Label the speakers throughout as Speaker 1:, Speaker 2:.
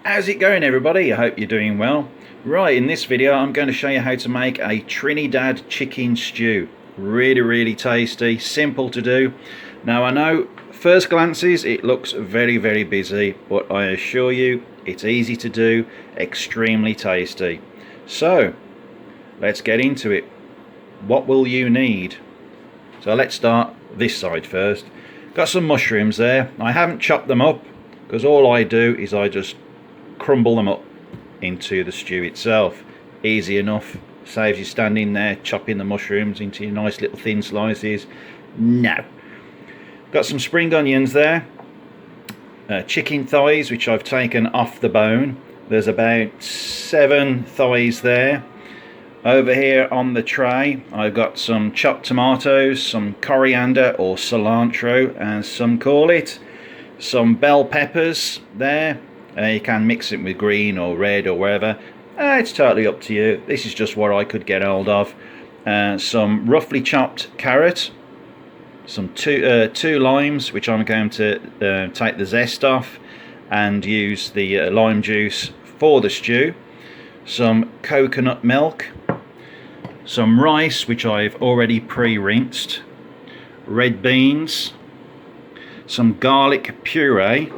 Speaker 1: How's it going, everybody? I hope you're doing well. Right, in this video I'm going to show you how to make a Trinidad chicken stew. Really tasty, simple to do. Now I know first glances it looks very busy, but I assure you it's easy to do, extremely tasty. So let's get into it. What will you need? So let's start this side first. Got some mushrooms there. I haven't chopped them up because all I do is I just crumble them up into the stew itself. Easy enough, saves you standing there chopping the mushrooms into your nice little thin slices. Now, got some spring onions there, chicken thighs which I've taken off the bone. There's about 7 thighs there. Over here on the tray I've got some chopped tomatoes, some coriander or cilantro as some call it, some bell peppers there. You can mix it with green or red or wherever. It's totally up to you. This is just what I could get hold of. Some roughly chopped carrot, some two limes which I'm going to take the zest off and use the lime juice for the stew, some coconut milk, some rice which I've already pre-rinsed, red beans, some garlic puree,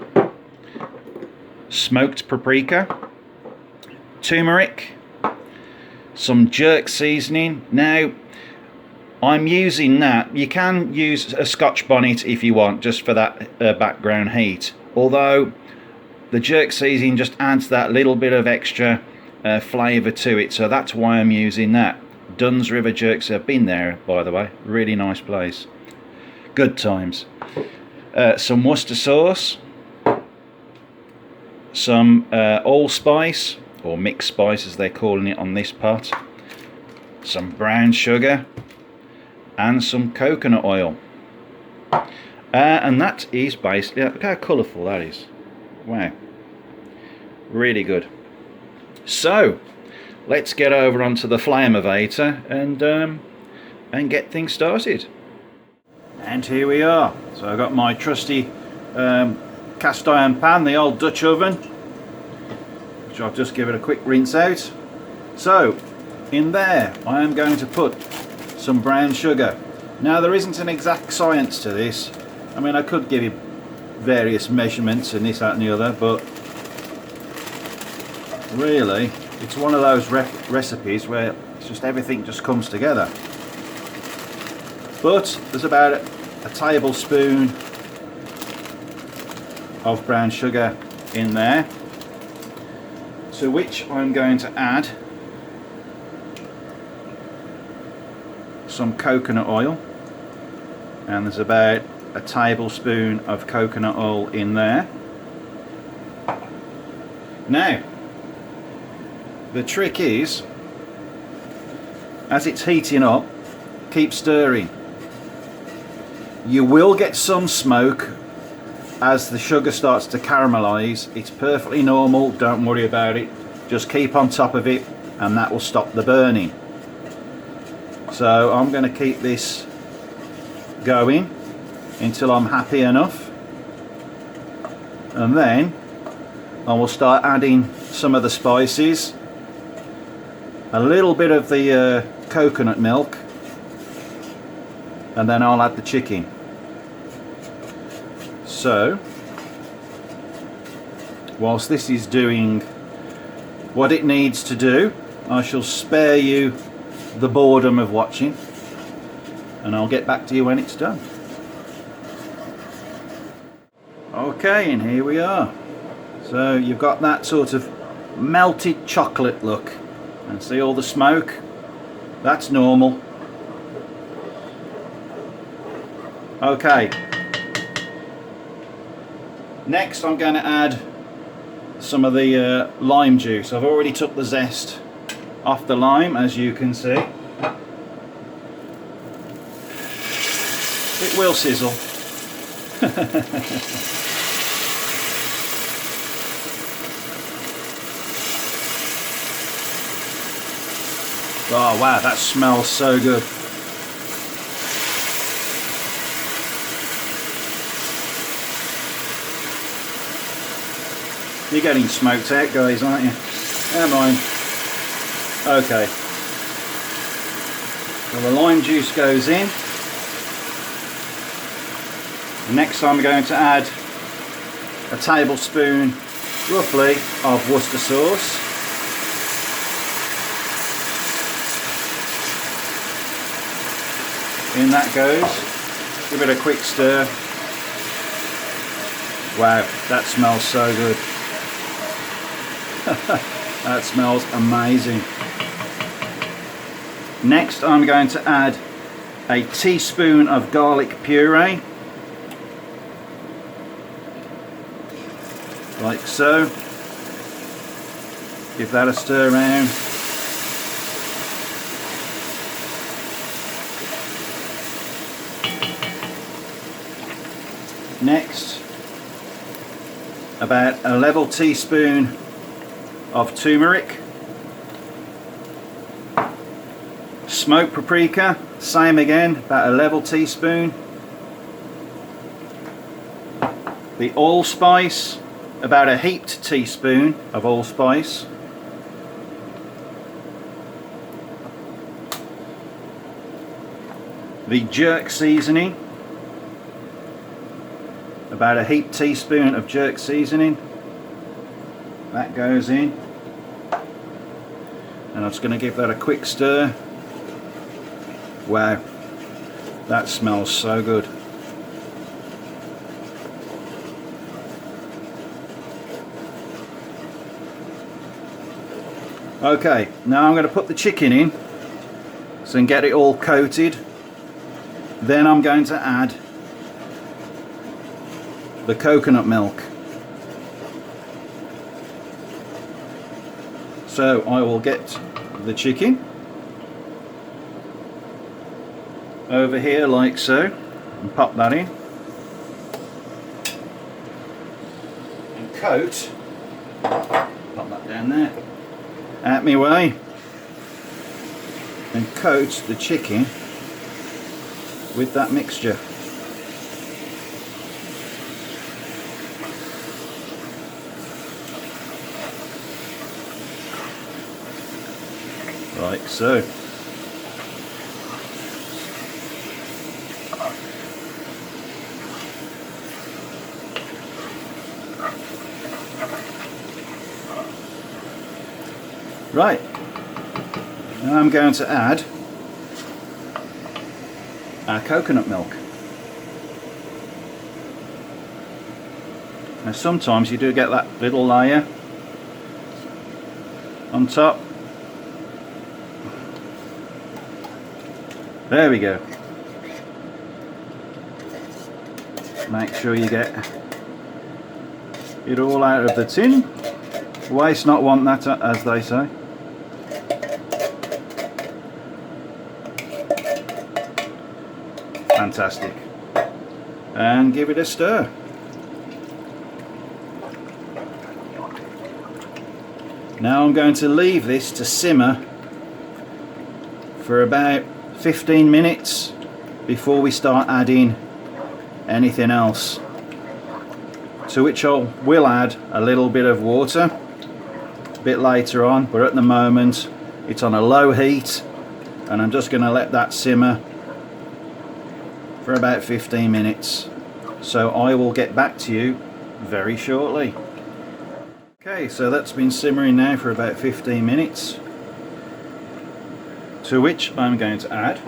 Speaker 1: smoked paprika, turmeric, some jerk seasoning. Now I'm using that. You can use a Scotch bonnet if you want, just for that background heat, although the jerk seasoning just adds that little bit of extra flavour to it, so that's why I'm using that. Dunn's River Jerks, have been there by the way, really nice place, good times. Some Worcester sauce, some allspice or mixed spice as they're calling it on this pot, some brown sugar and some coconut oil, and that is basically, look how colourful that is. Wow, really good. So let's get over onto the Flameovator and get things started. And here we are. So I've got my trusty cast iron pan, the old Dutch oven, which I'll just give it a quick rinse out. So in there I am going to put some brown sugar. Now there isn't an exact science to this. I mean, I could give you various measurements and this, that and the other, but really it's one of those recipes where it's just everything just comes together. But there's about a tablespoon of brown sugar in there, to which I'm going to add some coconut oil, and there's about a tablespoon of coconut oil in there. Now the trick is, as it's heating up, keep stirring. You will get some smoke as the sugar starts to caramelize. It's perfectly normal, don't worry about it. Just keep on top of it and that will stop the burning. So I'm going to keep this going until I'm happy enough, and then I will start adding some of the spices, a little bit of the coconut milk, and then I'll add the chicken. So whilst this is doing what it needs to do, I shall spare you the boredom of watching, and I'll get back to you when it's done. Okay, and here we are. So you've got that sort of melted chocolate look, and see all the smoke? That's normal. Okay, next I'm going to add some of the lime juice. I've already took the zest off the lime, as you can see. It will sizzle. Oh wow, that smells so good. You're getting smoked out, guys, aren't you? Never mind. Okay. So the lime juice goes in. Next I'm going to add a tablespoon, roughly, of Worcester sauce. In that goes. Give it a quick stir. Wow, that smells so good. That smells amazing. Next I'm going to add a teaspoon of garlic puree, like so. Give that a stir around. Next, about a level teaspoon of turmeric. Smoked paprika, same again, about a level teaspoon. The allspice, about a heaped teaspoon of allspice. The jerk seasoning, about a heaped teaspoon of jerk seasoning. That goes in, and I'm just going to give that a quick stir. Wow, that smells so good. Okay, now I'm going to put the chicken in so and get it all coated. Then I'm going to add the coconut milk. So I will get the chicken over here like so and pop that in and coat, pop that down there, out my way, and coat the chicken with that mixture. Like so. Right, now I'm going to add our coconut milk. Now sometimes you do get that little layer on top. There we go. Make sure you get it all out of the tin. Waste not, want that, as they say. Fantastic. And give it a stir. Now I'm going to leave this to simmer for about 15 minutes before we start adding anything else, to which I will add a little bit of water a bit later on, but at the moment it's on a low heat and I'm just going to let that simmer for about 15 minutes. So I will get back to you very shortly. Okay, so that's been simmering now for about 15 minutes, to which I'm going to add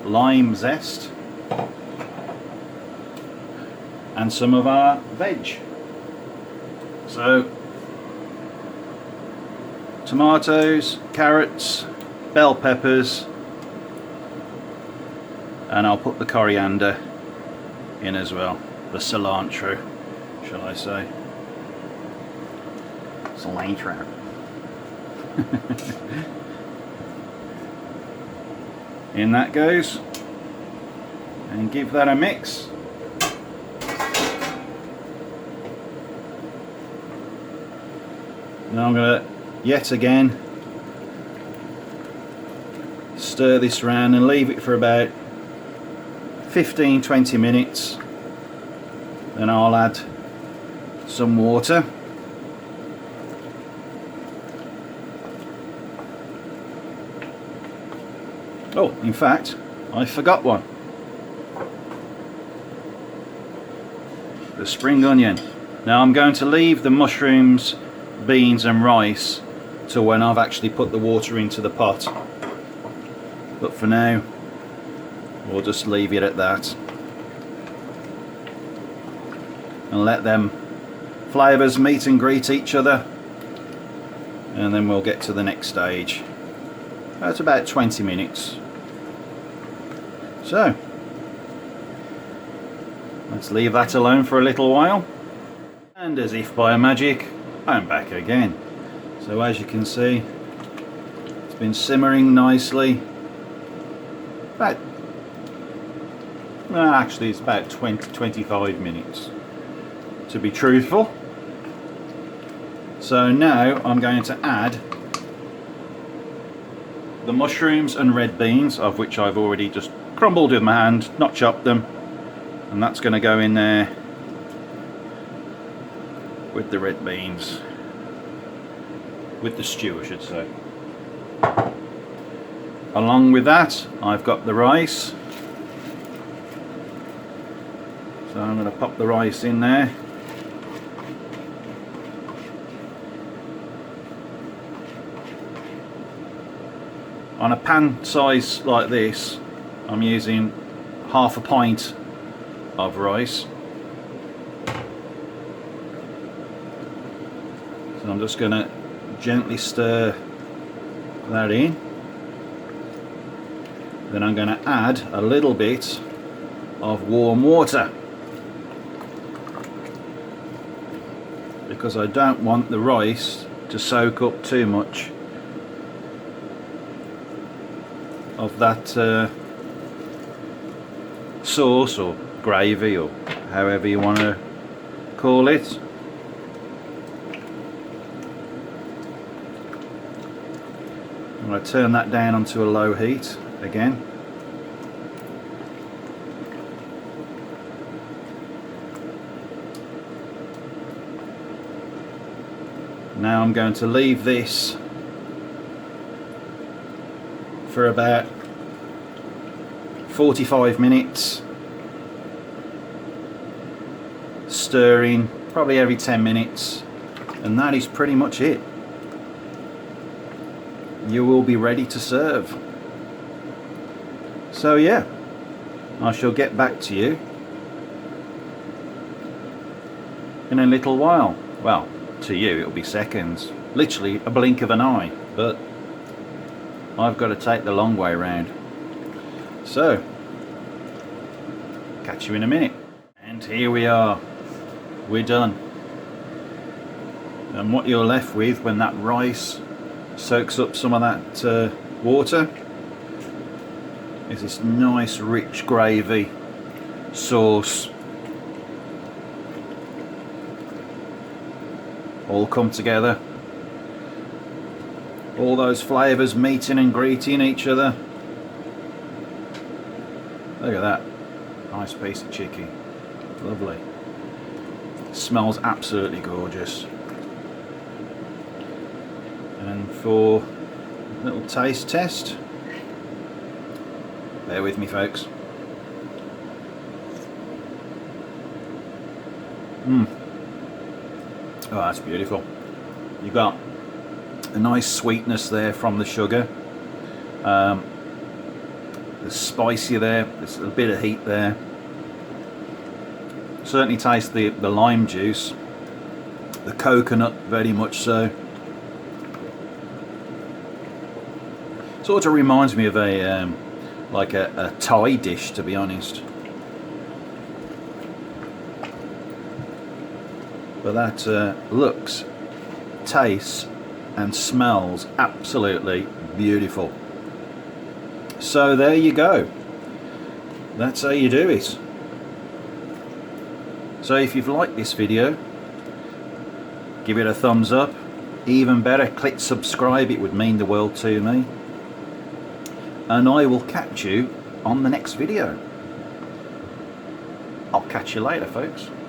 Speaker 1: lime zest and some of our veg. So tomatoes, carrots, bell peppers, and I'll put the coriander in as well, the cilantro, shall I say. Cilantro. In that goes, and give that a mix. Now I'm going to yet again stir this around and leave it for about 15-20 minutes, then I'll add some water. Oh, in fact, I forgot one. The spring onion. Now I'm going to leave the mushrooms, beans and rice to when I've actually put the water into the pot. But for now, we'll just leave it at that. And let them flavours meet and greet each other. And then we'll get to the next stage. That's about 20 minutes. So, let's leave that alone for a little while. And as if by magic, I'm back again. So as you can see, it's been simmering nicely. About, well, actually it's about 20-25 minutes to be truthful. So now I'm going to add the mushrooms and red beans, of which I've already just crumbled with my hand, not chopped them, and that's going to go in there with the red beans, with the stew I should say. Along with that I've got the rice, so I'm going to pop the rice in there. On a pan size like this, I'm using half a pint of rice. So I'm just going to gently stir that in. Then I'm going to add a little bit of warm water, because I don't want the rice to soak up too much of that sauce or gravy, or however you want to call it. I'm going to turn that down onto a low heat again. Now I'm going to leave this for about 45 minutes, stirring probably every 10 minutes, and that is pretty much it. You will be ready to serve. So yeah, I shall get back to you in a little while. Well, to you it'll be seconds, literally a blink of an eye, but I've got to take the long way round. So, catch you in a minute. And here we are, we're done. And what you're left with when that rice soaks up some of that water is this nice rich gravy sauce, all come together, all those flavours meeting and greeting each other. Look at that, nice piece of chicken, lovely. Smells absolutely gorgeous. And for a little taste test, bear with me folks. Oh, that's beautiful. You've got a nice sweetness there from the sugar. There's spicy there, there's a bit of heat there. Certainly taste the lime juice, the coconut very much so. Sort of reminds me of a like a Thai dish, to be honest. But that looks, tastes and smells absolutely beautiful. So there you go, that's how you do it. So if you've liked this video, give it a thumbs up. Even better, click subscribe, it would mean the world to me. And I will catch you on the next video. catch you later, folks.